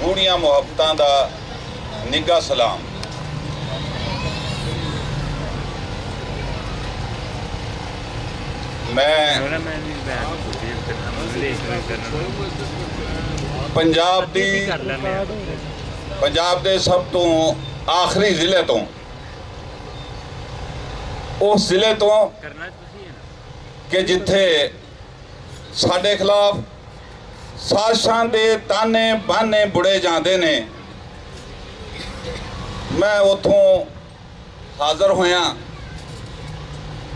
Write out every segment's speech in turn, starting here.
गूढ़िया मुहब्बतां दा निग्गा सलाम। मैं पंजाब दे सब तो आखिरी जिले तो उस जिले तो कि जिथे साडे खिलाफ साजिशां दे ताने बहाने बुड़े जाते ने, मैं उतों हाज़र होया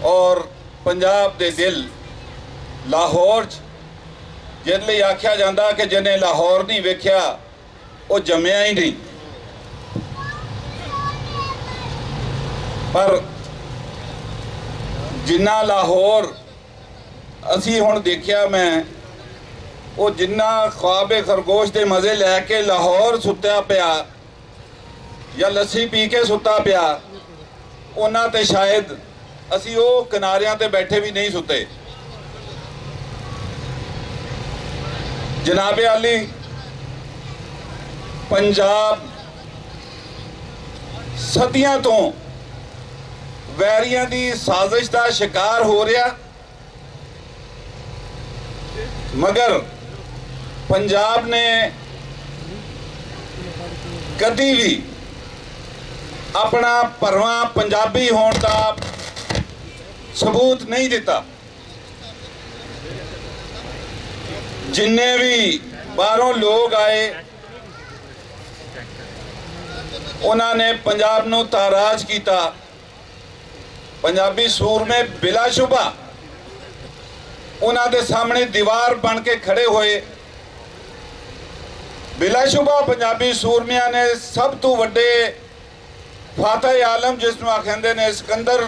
और पंजाब दे दिल लाहौर जिसलिए आख्या जाता कि जिन्हें लाहौर नहीं वेख्या वो जम्मिया ही नहीं। पर जिन्ना लाहौर असी हुण देखिया, मैं वो जिन्ना ख्वाबे खरगोश के मज़े लैके लाहौर सुत्या पिया या लस्सी पी के सुता पिया, उन्हां ते शायद असी वो किनारियां ते बैठे भी नहीं सुते। जनाबे आली, पंजाब सदियां तो वैरियां दी साजिश का शिकार हो रहा, मगर पंजाब ने कदी भी अपना भरवां पंजाबी होने का सबूत नहीं दिता। जिन्ने भी बाहरों लोग आए उन्होंने पंजाब नूं ताराज किया। पंजाबी सूरमे बिलाशुबा उन्होंने सामने दीवार बन के खड़े हुए। बिलाशुबा पंजाबी सूरमिया ने सब तो वड्डे फातह आलम जिसनूं आखेंदे ने सिकंदर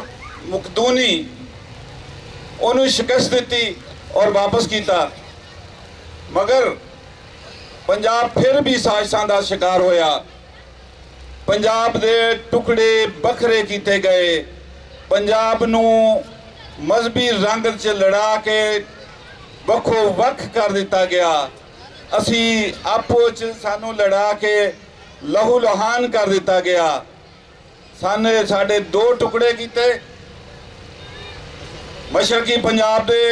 मुकदूनी, उन्होंने शिकस्त दी और वापस किया। मगर पंजाब फिर भी साजिशां दा शिकार होया। पंजाब दे टुकड़े बखरे किए गए, पंजाब नूं मजहबी रंग च लड़ा के वक्खो वक्ख कर दिता गया। असी आपो च सानू लड़ा के लहू लुहान कर दिता गया। साने साडे दो टुकड़े किए, मशरकी पंजाब दे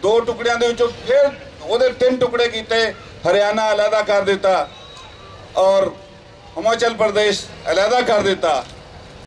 दो टुकड़ियां दे विचों फिर उहदे 3 टुकड़े किए, हरियाणा अलहदा कर दिता और हिमाचल प्रदेश अलहदा कर दिता।